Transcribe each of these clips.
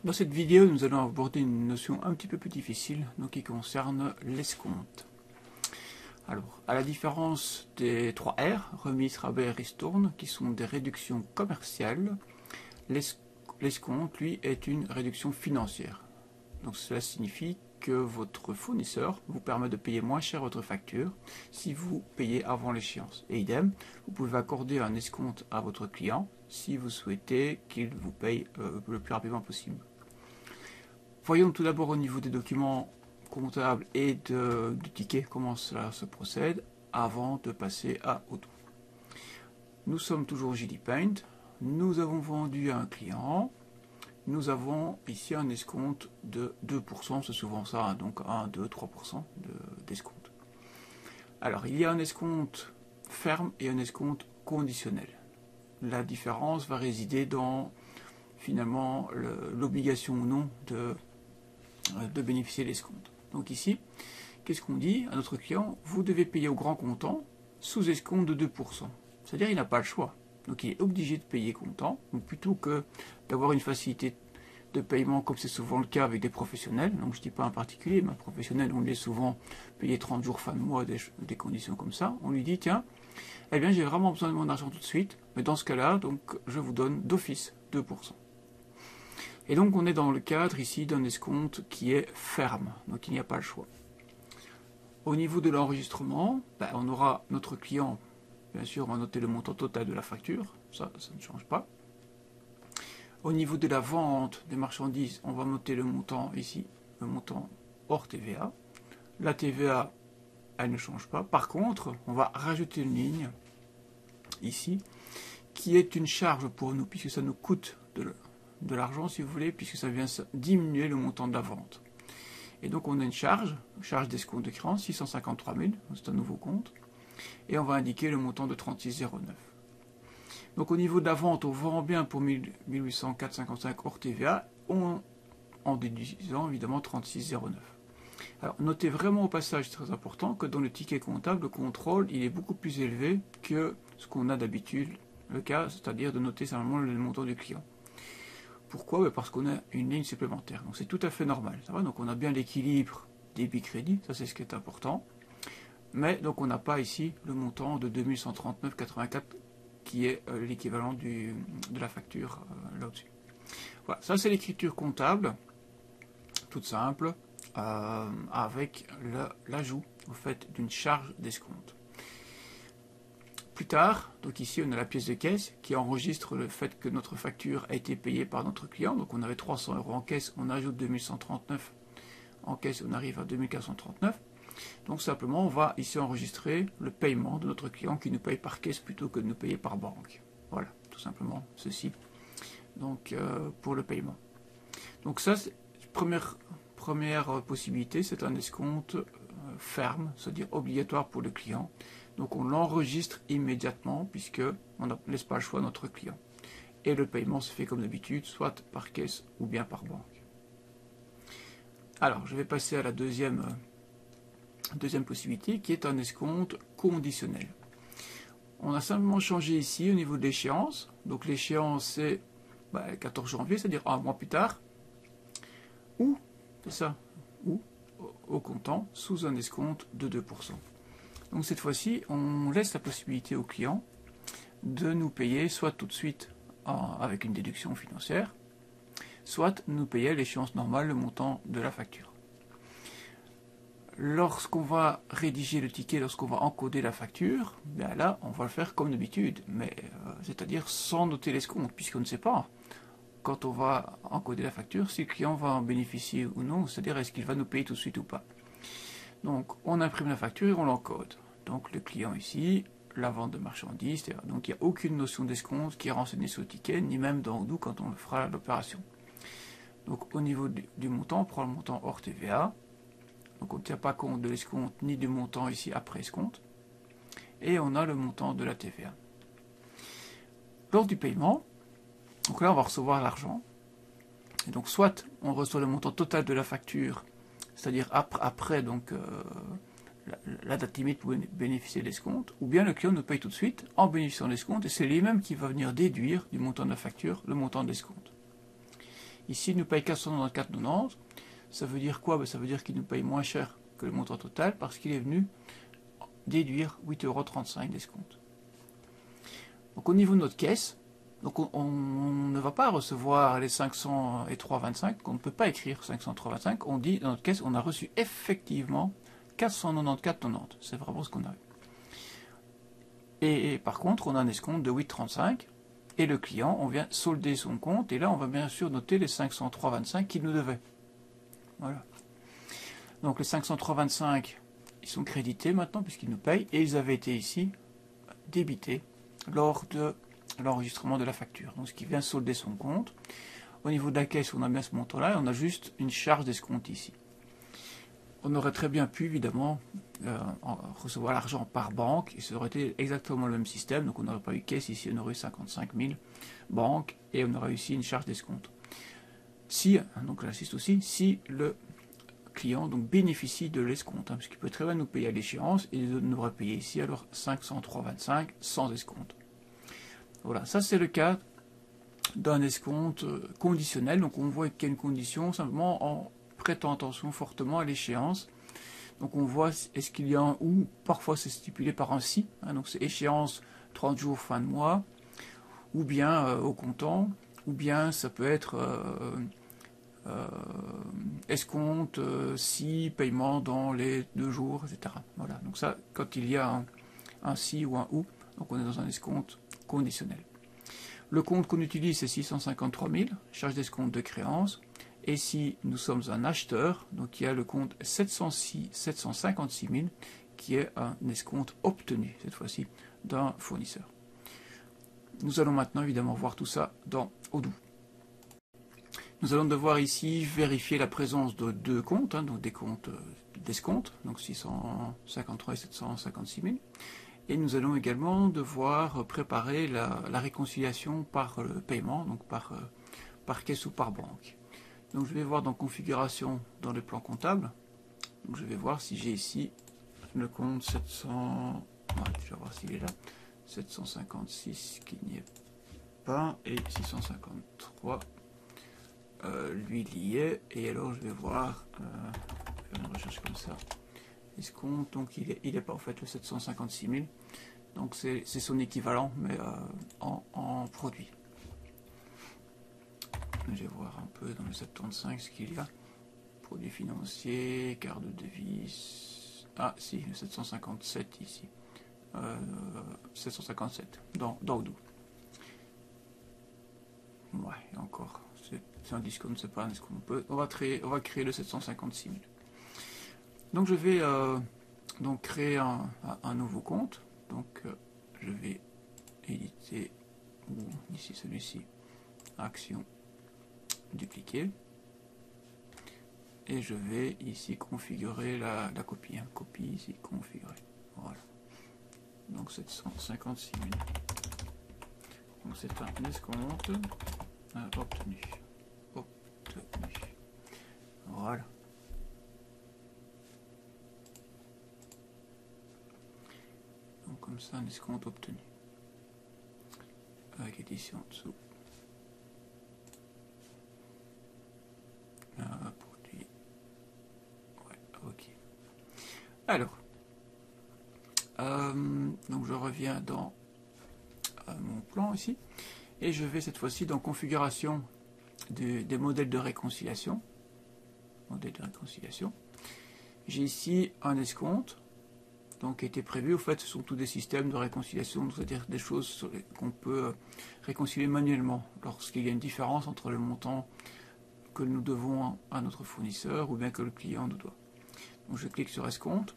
Dans cette vidéo, nous allons aborder une notion un petit peu plus difficile, donc qui concerne l'escompte. Alors, à la différence des 3 R, remise, rabais et ristourne, qui sont des réductions commerciales, l'escompte, lui, est une réduction financière. Donc cela signifie que votre fournisseur vous permet de payer moins cher votre facture si vous payez avant l'échéance. Et idem, vous pouvez accorder un escompte à votre client si vous souhaitez qu'il vous paye le plus rapidement possible. Voyons tout d'abord au niveau des documents comptables et du ticket comment cela se procède avant de passer à Odoo. Nous sommes toujours JD Paint, nous avons vendu à un client. Nous avons ici un escompte de 2%, c'est souvent ça, hein, donc 1, 2, 3% d'escompte. Alors, il y a un escompte ferme et un escompte conditionnel. La différence va résider dans, finalement, l'obligation ou non de bénéficier de l'escompte. Donc ici, qu'est-ce qu'on dit à notre client? Vous devez payer au grand comptant sous escompte de 2%. C'est-à-dire qu'il n'a pas le choix. Donc il est obligé de payer comptant, donc plutôt que d'avoir une facilité de paiement comme c'est souvent le cas avec des professionnels, donc je ne dis pas un particulier, mais un professionnel, on lui est souvent payé 30 jours fin de mois, des conditions comme ça, on lui dit tiens, eh bien j'ai vraiment besoin de mon argent tout de suite, mais dans ce cas-là, donc je vous donne d'office 2%. Et donc on est dans le cadre ici d'un escompte qui est ferme, donc il n'y a pas le choix. Au niveau de l'enregistrement, on aura notre client. Bien sûr, on va noter le montant total de la facture, ça ne change pas. Au niveau de la vente des marchandises, on va noter le montant ici, le montant hors TVA. La TVA, elle ne change pas. Par contre, on va rajouter une ligne ici, qui est une charge pour nous, puisque ça nous coûte de l'argent, si vous voulez, puisque ça vient diminuer le montant de la vente. Et donc on a une charge d'escompte de créance, 653 000, c'est un nouveau compte. Et on va indiquer le montant de 36,09. Donc au niveau de la vente, on vend bien pour 1804,55 hors TVA, en déduisant évidemment 36,09. Alors notez vraiment au passage, très important, que dans le ticket comptable, le contrôle il est beaucoup plus élevé que ce qu'on a d'habitude le cas, c'est-à-dire de noter simplement le montant du client. Pourquoi? Parce qu'on a une ligne supplémentaire, donc c'est tout à fait normal. Ça va, donc on a bien l'équilibre débit-crédit, ça c'est ce qui est important. Mais donc on n'a pas ici le montant de 2139,84 qui est l'équivalent de la facture là-dessus. Voilà, ça c'est l'écriture comptable, toute simple, avec l'ajout au fait d'une charge d'escompte. Plus tard, donc ici on a la pièce de caisse qui enregistre le fait que notre facture a été payée par notre client. Donc on avait 300 € en caisse, on ajoute 2139 en caisse, on arrive à 2439. Donc simplement, on va ici enregistrer le paiement de notre client qui nous paye par caisse plutôt que de nous payer par banque. Voilà, tout simplement ceci. Donc pour le paiement. Donc ça, première possibilité, c'est un escompte ferme, c'est-à-dire obligatoire pour le client. Donc on l'enregistre immédiatement puisque on ne laisse pas le choix à notre client. Et le paiement se fait comme d'habitude, soit par caisse ou bien par banque. Alors, je vais passer à la deuxième possibilité qui est un escompte conditionnel. On a simplement changé ici au niveau de l'échéance. Donc l'échéance c'est le 14 janvier, c'est-à-dire un mois plus tard. Ou, c'est ça, ou au comptant sous un escompte de 2%. Donc cette fois-ci, on laisse la possibilité au client de nous payer soit tout de suite avec une déduction financière, soit nous payer à l'échéance normale le montant de la facture. Lorsqu'on va rédiger le ticket, lorsqu'on va encoder la facture, bien là, on va le faire comme d'habitude, mais c'est-à-dire sans noter l'escompte, puisqu'on ne sait pas, quand on va encoder la facture, si le client va en bénéficier ou non, c'est-à-dire est-ce qu'il va nous payer tout de suite ou pas. Donc on imprime la facture et on l'encode. Donc le client ici, la vente de marchandises, etc. Donc il n'y a aucune notion d'escompte qui est renseignée sur le ticket, ni même dans Odoo quand on fera l'opération. Donc au niveau du montant, on prend le montant hors TVA. Donc on ne tient pas compte de l'escompte ni du montant ici après escompte. Et on a le montant de la TVA. Lors du paiement, donc là on va recevoir l'argent. Et donc soit on reçoit le montant total de la facture, c'est-à-dire après donc, la date limite pour bénéficier de l'escompte, ou bien le client nous paye tout de suite en bénéficiant de l'escompte, et c'est lui-même qui va venir déduire du montant de la facture le montant de l'escompte. Ici, il nous paye 494,90. Ça veut dire quoi? Ça veut dire qu'il nous paye moins cher que le montant total parce qu'il est venu déduire 8,35 € d'escompte. Donc au niveau de notre caisse, donc on ne va pas recevoir les 503,25, on ne peut pas écrire 503,25, on dit dans notre caisse on a reçu effectivement 494,90, c'est vraiment ce qu'on a eu. Et par contre on a un escompte de 8,35 et le client, on vient solder son compte et là on va bien sûr noter les 503,25 qu'il nous devait. Voilà. Donc les 503,25 ils sont crédités maintenant puisqu'ils nous payent et ils avaient été ici débités lors de l'enregistrement de la facture. Donc ce qui vient solder son compte. Au niveau de la caisse, on a bien ce montant-là et on a juste une charge d'escompte ici. On aurait très bien pu évidemment recevoir l'argent par banque et ça aurait été exactement le même système. Donc on n'aurait pas eu caisse ici, on aurait eu 55 000 banques et on aurait eu ici une charge d'escompte. Si, donc j'insiste aussi, si le client donc bénéficie de l'escompte, parce qu'il peut très bien nous payer à l'échéance et il aurait payé ici alors 503,25 sans escompte. Voilà, ça c'est le cas d'un escompte conditionnel. Donc on voit qu'il y a une condition simplement en prêtant attention fortement à l'échéance. Donc on voit est-ce qu'il y a un ou, parfois c'est stipulé par un si, donc c'est échéance 30 jours fin de mois, ou bien au comptant, ou bien ça peut être escompte si, paiement dans les 2 jours, etc. Voilà, donc ça, quand il y a un si ou un ou, donc on est dans un escompte conditionnel. Le compte qu'on utilise c'est 653 000, charge d'escompte de créance, et si nous sommes un acheteur, donc il y a le compte 756 000 qui est un escompte obtenu, cette fois-ci, d'un fournisseur. Nous allons maintenant évidemment voir tout ça dans Odoo. Nous allons devoir ici vérifier la présence de 2 comptes, donc des comptes d'escompte, donc 653 et 756 000. Et nous allons également devoir préparer la réconciliation par le paiement, donc par caisse ou par banque. Donc je vais voir dans configuration dans les plans comptables. Donc je vais voir si j'ai ici le compte 700. Je vais voir s'il est là. 756 qui n'y est pas et 653 lui il y est. Et alors je vais voir faire une recherche comme ça. Escompte, donc il est pas en fait le 756 000. Donc c'est son équivalent mais en produit. Je vais voir un peu dans le 735 ce qu'il y a. Produits financiers, carte de devise. Ah si, le 757 ici. 757 dans Odoo. Ouais, encore. C'est un discount, c'est pas un discount. On va créer le 756 000. Donc je vais donc créer un nouveau compte. Donc je vais éditer ici celui-ci, action, dupliquer. Et je vais ici configurer la copie. Copie ici, configurer. Voilà. Donc 756 000. Donc c'est un escompte obtenu. Voilà. Donc comme ça un escompte obtenu. Avec édition en dessous. Produit. Ouais, ok. Alors. Donc je reviens dans mon plan ici. Et je vais cette fois-ci dans configuration des modèles de réconciliation. Modèle de réconciliation. J'ai ici un escompte donc qui a été prévu. Au fait, ce sont tous des systèmes de réconciliation, c'est-à-dire des choses qu'on peut réconcilier manuellement lorsqu'il y a une différence entre le montant que nous devons à notre fournisseur ou bien que le client nous doit. Donc je clique sur escompte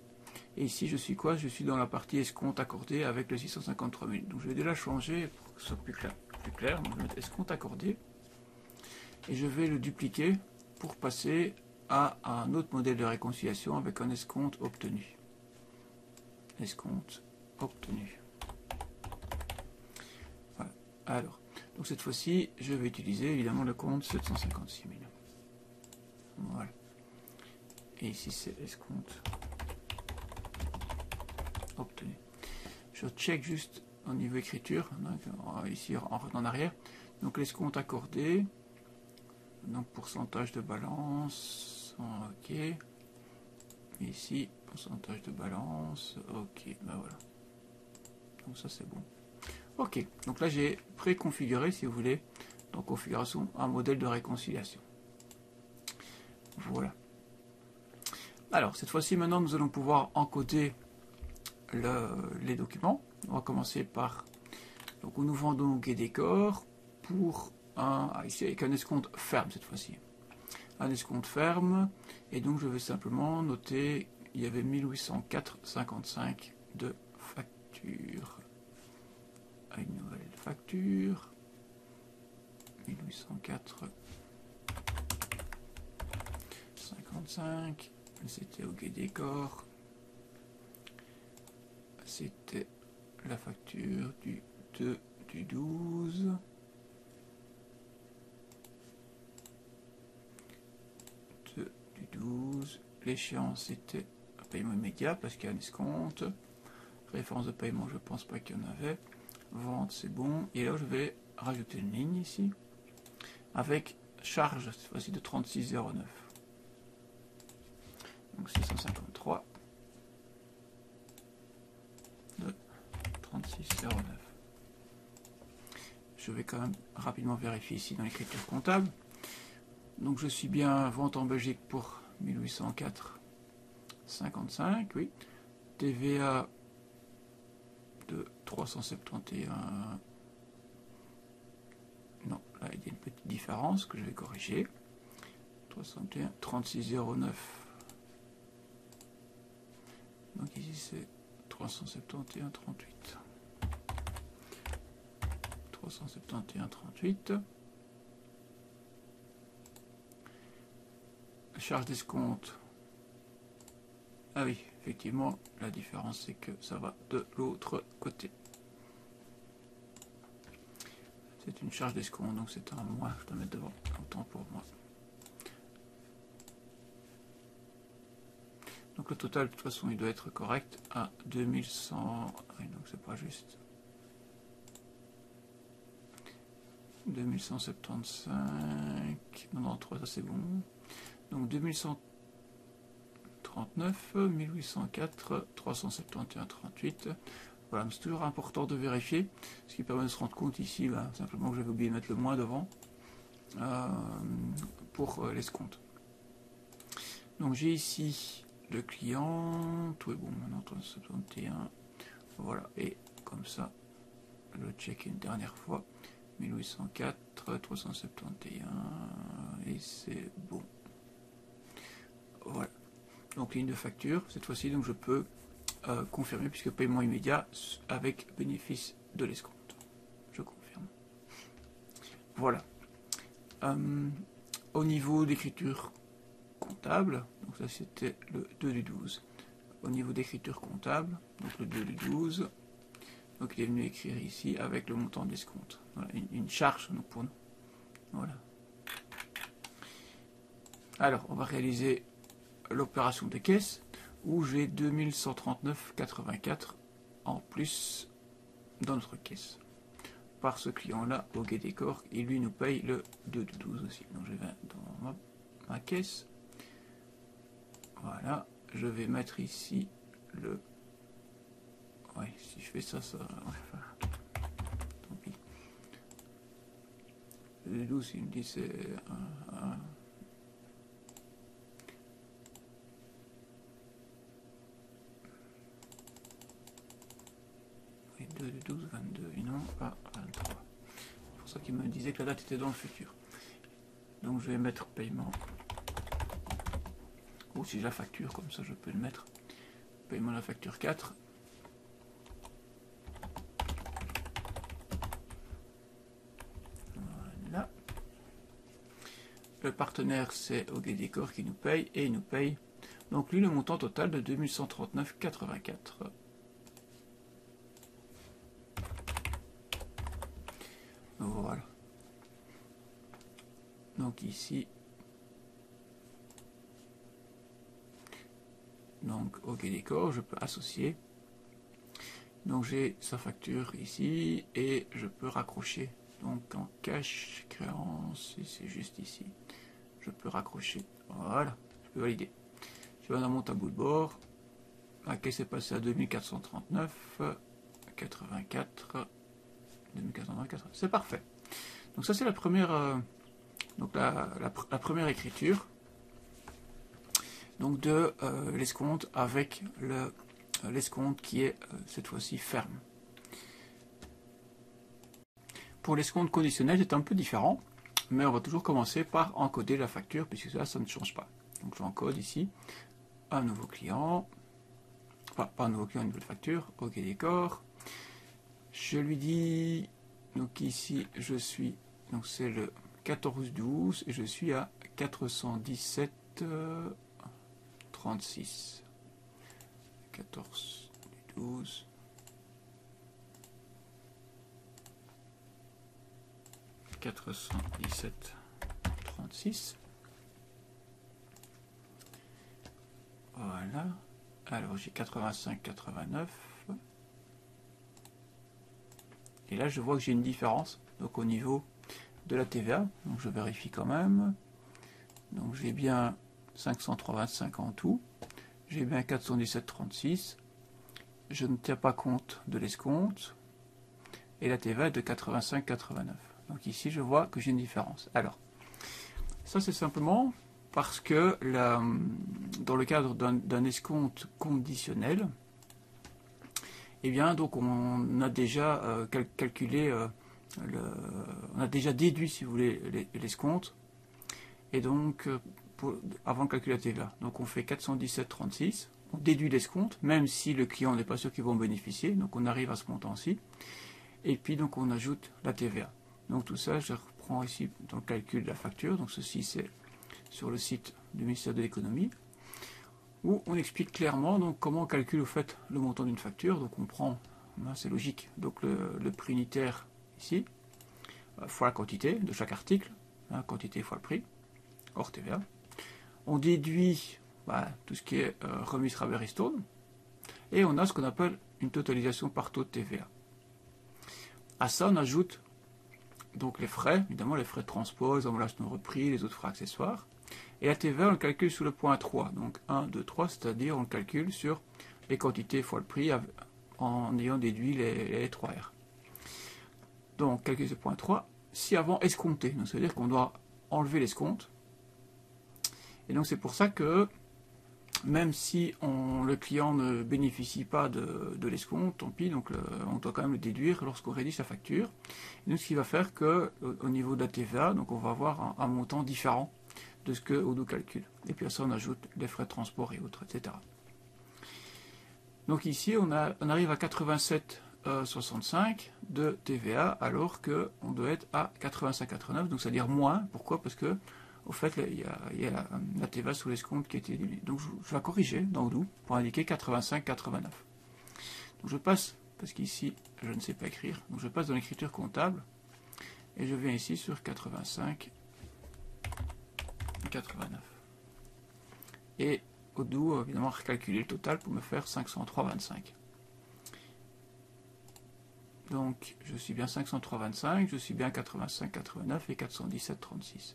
et ici je suis quoi? Je suis dans la partie escompte accordé avec le 653 000. Donc je vais déjà changer pour que ce soit plus clair. Donc je vais mettre escompte accordé et je vais le dupliquer pour passer à un autre modèle de réconciliation avec un escompte obtenu. Escompte obtenu. Voilà. Alors, donc cette fois-ci, je vais utiliser évidemment le compte 756 000. Voilà. Et ici, c'est escompte obtenu. Je check juste au niveau écriture, donc, ici en arrière. Donc l'escompte accordé, Donc pourcentage de balance, ok. Ici, pourcentage de balance, ok, ben voilà. Donc ça c'est bon. Ok, donc là j'ai préconfiguré, si vous voulez, dans configuration, un modèle de réconciliation. Voilà. Alors cette fois-ci maintenant nous allons pouvoir encoder les documents. On va commencer par, donc nous vendons GetDécor pour ici avec un escompte ferme cette fois-ci. Un escompte ferme, et donc je vais simplement noter, il y avait 1804,55 de facture. Une nouvelle facture, 1804,55, c'était au GetDécor, c'était la facture du 2 du 12. L'échéance c'était un paiement immédiat parce qu'il y a un escompte. Référence de paiement, je pense pas qu'il y en avait. Vente, c'est bon. Et là, je vais rajouter une ligne ici avec charge cette fois-ci de 36,09. Donc 653 de 36,09. Je vais quand même rapidement vérifier ici dans l'écriture comptable. Donc je suis bien vente en Belgique pour 1804,55, oui. TVA de 371. Non, là il y a une petite différence que je vais corriger. 371, 36,09. Donc ici c'est 371,38. 371,38. Charge d'escompte. Ah oui, effectivement, la différence c'est que ça va de l'autre côté. C'est une charge d'escompte, donc c'est un moins, je dois mettre devant, autant pour moi. Donc le total, de toute façon, il doit être correct à 2100. Oui, donc c'est pas juste. 2175. 93, ça c'est bon. Donc 2139, 1804, 371,38. Voilà, c'est toujours important de vérifier, ce qui permet de se rendre compte ici, bah, simplement que j'avais oublié de mettre le moins devant pour l'escompte. Donc j'ai ici le client, tout est bon maintenant, 371. Voilà, et comme ça, je check une dernière fois. 1804, 371, et c'est bon. Voilà. Donc ligne de facture, cette fois-ci, donc je peux confirmer, puisque paiement immédiat avec bénéfice de l'escompte. Je confirme. Voilà. Au niveau d'écriture comptable, donc ça c'était le 2 du 12. Au niveau d'écriture comptable, donc le 2 du 12, donc il est venu écrire ici avec le montant d'escompte. Voilà, une charge donc pour nous. Voilà. Alors, on va réaliser l'opération de caisse où j'ai 2139,84 en plus dans notre caisse. Par ce client-là, au GetDécor, il lui nous paye le 2 du 12 aussi. Donc je vais dans ma caisse. Voilà, je vais mettre ici le... Ouais, si je fais ça, ça... Enfin, tant pis. Le 12, il me dit c'est un... Oui, 2 du 12, 22, et non pas 23. C'est pour ça qu'il me disait que la date était dans le futur. Donc je vais mettre paiement. Ou si j'ai la facture, comme ça je peux le mettre. Paiement de la facture 4. Voilà. Le partenaire c'est au GetDécor qui nous paye et il nous paye. Donc lui le montant total de 2139,84. Voilà. Donc ici. Donc au GetDécor, je peux associer. Donc j'ai sa facture ici et je peux raccrocher. Donc en cash, créance, c'est juste ici. peux raccrocher. Voilà, je peux valider. Je vais dans mon tableau de bord. La caisse est passée à 2439, 84, 2424. C'est parfait. Donc ça c'est la première, donc la première écriture. Donc de l'escompte avec l'escompte qui est cette fois-ci ferme. Pour l'escompte conditionnel, c'est un peu différent, mais on va toujours commencer par encoder la facture, puisque ça ne change pas. Donc j'encode ici un nouveau client, enfin pas un nouveau client, une nouvelle facture, ok d'accord. Je lui dis, donc ici je suis, donc c'est le 14-12 et je suis à 417,36. 14-12. 417,36. Voilà. Alors j'ai 85,89. Et là je vois que j'ai une différence. Donc au niveau de la TVA. Donc je vérifie quand même. Donc j'ai bien 503,25 en tout. J'ai bien 417,36. Je ne tiens pas compte de l'escompte. Et la TVA est de 85,89. Donc ici, je vois que j'ai une différence. Alors, ça c'est simplement parce que dans le cadre d'un escompte conditionnel, eh bien, donc on a déjà calculé, on a déjà déduit, si vous voulez, l'escompte. Et donc, avant de calculer la TVA, donc on fait 417,36, on déduit l'escompte, même si le client n'est pas sûr qu'il va en bénéficier, donc on arrive à ce montant-ci. Et puis donc on ajoute la TVA. Donc tout ça, je reprends ici dans le calcul de la facture. Donc ceci c'est sur le site du ministère de l'économie, où on explique clairement donc comment on calcule au fait le montant d'une facture. Donc on prend, c'est logique, donc le prix unitaire ici, fois la quantité de chaque article, quantité fois le prix, hors TVA. On déduit tout ce qui est remise, rabais, ristourne, et on a ce qu'on appelle une totalisation par taux de TVA. À ça, on ajoute donc les frais, évidemment les frais de transport, les emballages non repris, les autres frais accessoires. Et la TVA, on le calcule sous le point 3. Donc 1, 2, 3, c'est-à-dire on le calcule sur les quantités fois le prix en ayant déduit les 3R. Donc calculer ce point 3, si avant escompté. Donc ça veut dire qu'on doit enlever l'escompte. Et donc c'est pour ça que même si le client ne bénéficie pas de l'escompte, tant pis, donc on doit quand même le déduire lorsqu'on rédige sa facture. Et donc ce qui va faire qu'au niveau de la TVA, donc on va avoir un montant différent de ce qu'on nous calcule. Et puis à ça on ajoute les frais de transport et autres, etc. Donc ici on arrive à 87,65 de TVA alors qu'on doit être à 85,89, donc c'est-à-dire moins. Pourquoi? Parce que au fait, il y a la TVA sous l'escompte qui a été déduite. Donc je vais corriger dans Odoo pour indiquer 85,89. Donc je passe, parce qu'ici je ne sais pas écrire, donc je passe dans l'écriture comptable et je viens ici sur 85,89. Et Odoo, évidemment, recalculer le total pour me faire 503,25. Donc je suis bien 503,25, je suis bien 85,89 et 417,36.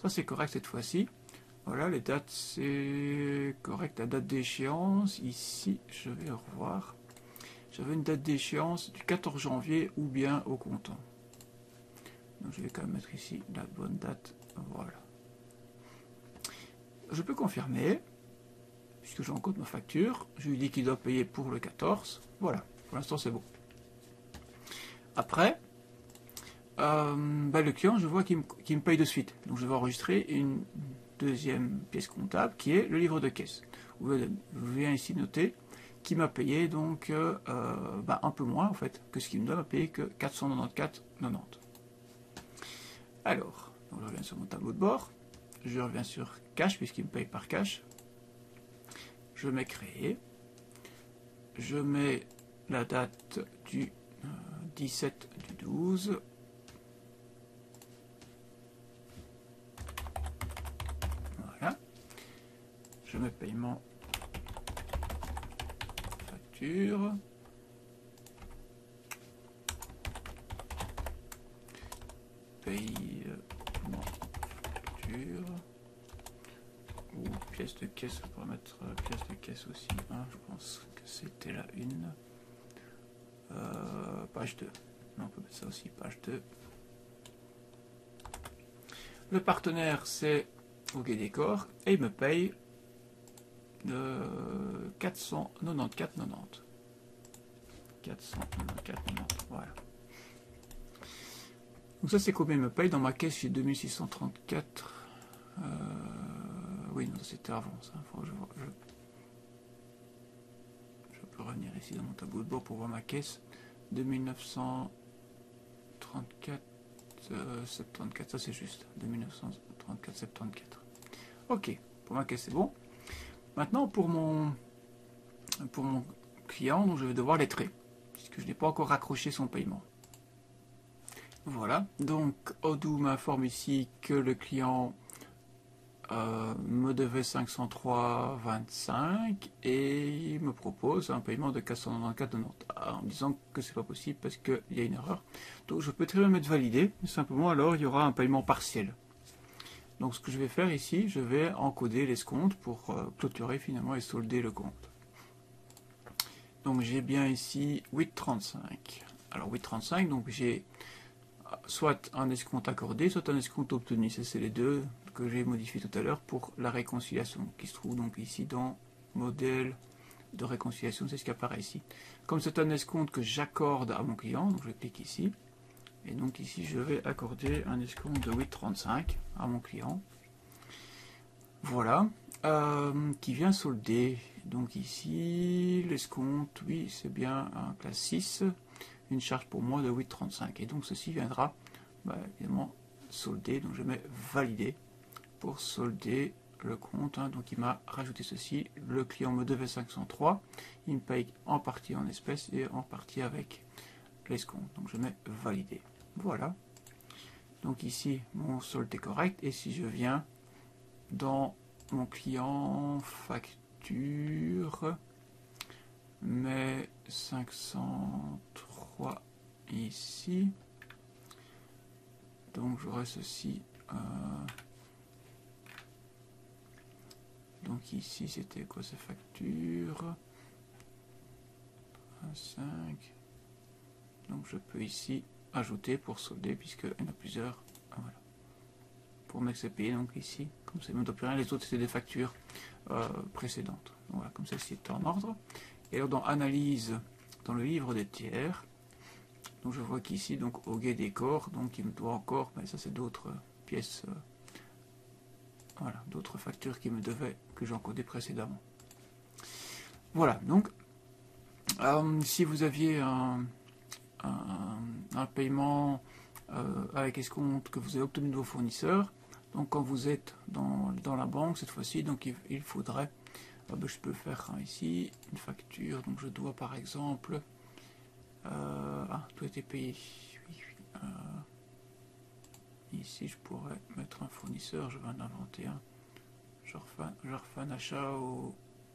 Ça c'est correct cette fois-ci. Voilà, les dates c'est correct. La date d'échéance, ici, je vais revoir. J'avais une date d'échéance du 14 janvier ou bien au comptant. Donc je vais quand même mettre ici la bonne date. Voilà. Je peux confirmer, puisque j'encode ma facture. Je lui dis qu'il doit payer pour le 14. Voilà, pour l'instant c'est bon. Après, le client, je vois qu'il me paye de suite. Donc je vais enregistrer une deuxième pièce comptable qui est le livre de caisse. Vous voyez ici noter qu'il m'a payé donc un peu moins en fait que ce qu'il me doit, m'a payé que 494,90. Alors, donc je reviens sur mon tableau de bord, je reviens sur cash puisqu'il me paye par cash. Je mets créer, je mets la date du 17 du 12. Voilà. Je mets paiement facture. Paiement facture. pièce de caisse, on pourrait mettre pièce de caisse aussi. Hein, je pense que c'était la une. Page 2. Non, on peut mettre ça aussi, page 2. Le partenaire, c'est OK Décor et il me paye de 494,90. 494,90, voilà. Donc ça, c'est combien il me paye. Dans ma caisse, j'ai 2634. Oui, non, c'était avant ça. Faut que je peux revenir ici dans mon tableau de bord pour voir ma caisse. 2934, 74, ça c'est juste. 2934, 74. Ok, pour ma caisse c'est bon. Maintenant pour mon client, donc je vais devoir lettrer, puisque je n'ai pas encore raccroché son paiement. Voilà, donc Odoo m'informe ici que le client me devait 503,25 et il me propose un paiement de 494,90 en disant que c'est pas possible parce qu'il y a une erreur. Donc je peux très bien mettre validé, mais simplement alors il y aura un paiement partiel. Donc ce que je vais faire ici, je vais encoder l'escompte pour clôturer finalement et solder le compte. Donc j'ai bien ici 8,35. Alors 8,35, donc j'ai soit un escompte accordé, soit un escompte obtenu. C'est les deux que j'ai modifié tout à l'heure pour la réconciliation, qui se trouve donc ici dans modèle de réconciliation, c'est ce qui apparaît ici. Comme c'est un escompte que j'accorde à mon client, donc je clique ici, et donc ici je vais accorder un escompte de 8,35 à mon client. Voilà, qui vient solder. Donc ici, l'escompte, oui, c'est bien un classe 6, une charge pour moi de 8,35. Et donc ceci viendra évidemment solder, donc je mets valider pour solder le compte. Hein. Donc il m'a rajouté ceci, le client me devait 503, il me paye en partie en espèces et en partie avec l'escompte. Donc je mets valider. Voilà. Donc ici, mon solde est correct. Et si je viens dans mon client facture, mais 503 ici, donc j'aurai ceci. Donc ici c'était quoi ces factures? 5. Donc je peux ici ajouter pour solder puisqu'il y en a plusieurs. Voilà. Pour mettre c'est payé, donc ici, comme ça, il ne doit plus rien, les autres c'est des factures précédentes. Donc, voilà, comme celle-ci est en ordre. Et alors dans analyse, dans le livre des tiers, donc je vois qu'ici, donc au guet décor, donc il me doit encore, mais ça c'est d'autres pièces, voilà, d'autres factures qui me devaient, que j'ai encodées précédemment. Voilà, donc si vous aviez un paiement avec escompte que vous avez obtenu de vos fournisseurs, donc quand vous êtes dans la banque cette fois-ci, donc il faudrait, je peux faire ici une facture, donc je dois par exemple, tout a été payé, ici je pourrais mettre un fournisseur, je vais en inventer un, je refais un achat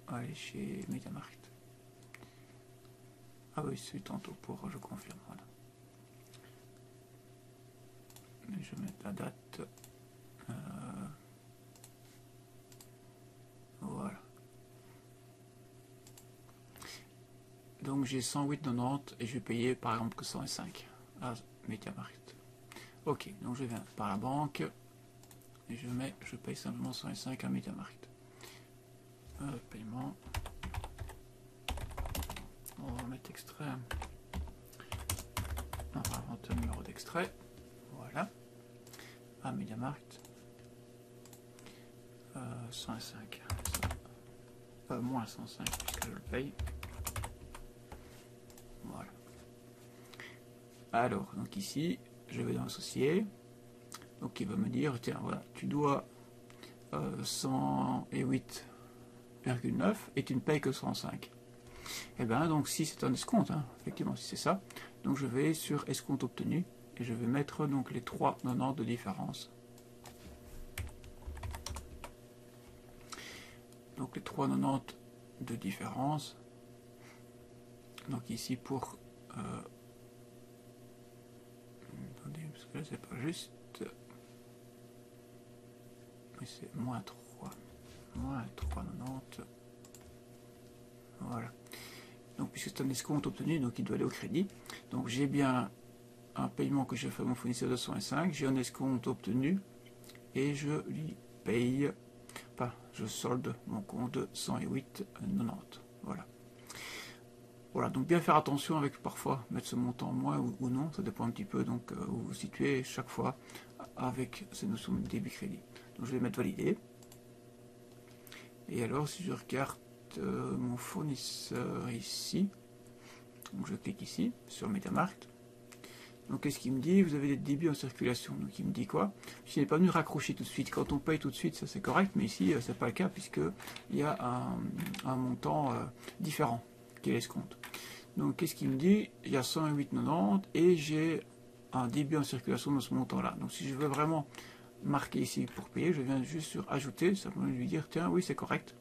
allez, chez MediaMarkt. Ah oui, c'est tantôt pour, je confirme, voilà. Et je mets la date. Voilà. Donc j'ai 108,90 et je vais payer par exemple que 105 à MediaMarkt. Ok, donc je viens par la banque et je paye simplement 105 à MediaMarkt. Paiement. On va mettre extrait. On va inventer un numéro d'extrait. Voilà. À MediaMarkt. 105. Moins 105 puisque je le paye. Voilà. Alors, donc ici, je vais dans associé. Donc il va me dire, tiens, voilà, tu dois 108,9 et tu ne payes que 105. Et bien, donc si c'est un escompte, hein, effectivement, si c'est ça, donc je vais sur escompte obtenu et je vais mettre donc les 3,90 de différence. Donc les 3,90 de différence. Donc ici pour attendez, parce que là c'est pas juste, mais c'est moins 3. Moins 3,90. Voilà. Donc puisque c'est un escompte obtenu, donc il doit aller au crédit. Donc j'ai bien un paiement que j'ai fait à mon fournisseur de 105, j'ai un escompte obtenu et je lui paye, enfin je solde mon compte de 108,90. Voilà. Voilà, donc bien faire attention avec parfois mettre ce montant moins ou non, ça dépend un petit peu donc où vous vous situez chaque fois avec ces notions de débit crédit. Donc je vais mettre valider. Et alors si je regarde mon fournisseur ici, donc je clique ici sur MediaMarkt. Donc qu'est-ce qu'il me dit? Vous avez des débits en circulation. Donc il me dit quoi? Je n'ai pas venu raccrocher tout de suite. Quand on paye tout de suite, ça c'est correct, mais ici c'est pas le cas puisque il y a un montant différent qui est l'escompte. Donc qu'est-ce qu'il me dit? Il y a 108,90 et j'ai un débit en circulation dans ce montant-là. Donc si je veux vraiment marquer ici pour payer, je viens juste sur ajouter, simplement lui dire tiens oui c'est correct,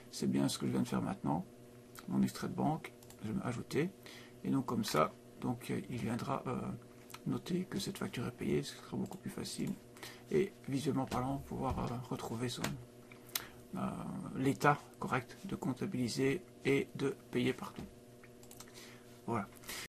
c'est bien ce que je viens de faire maintenant, mon extrait de banque, je vais ajouter, et donc comme ça, donc il viendra noter que cette facture est payée, ce sera beaucoup plus facile, et visuellement parlant, pouvoir retrouver l'état correct de comptabiliser et de payer partout. Voilà.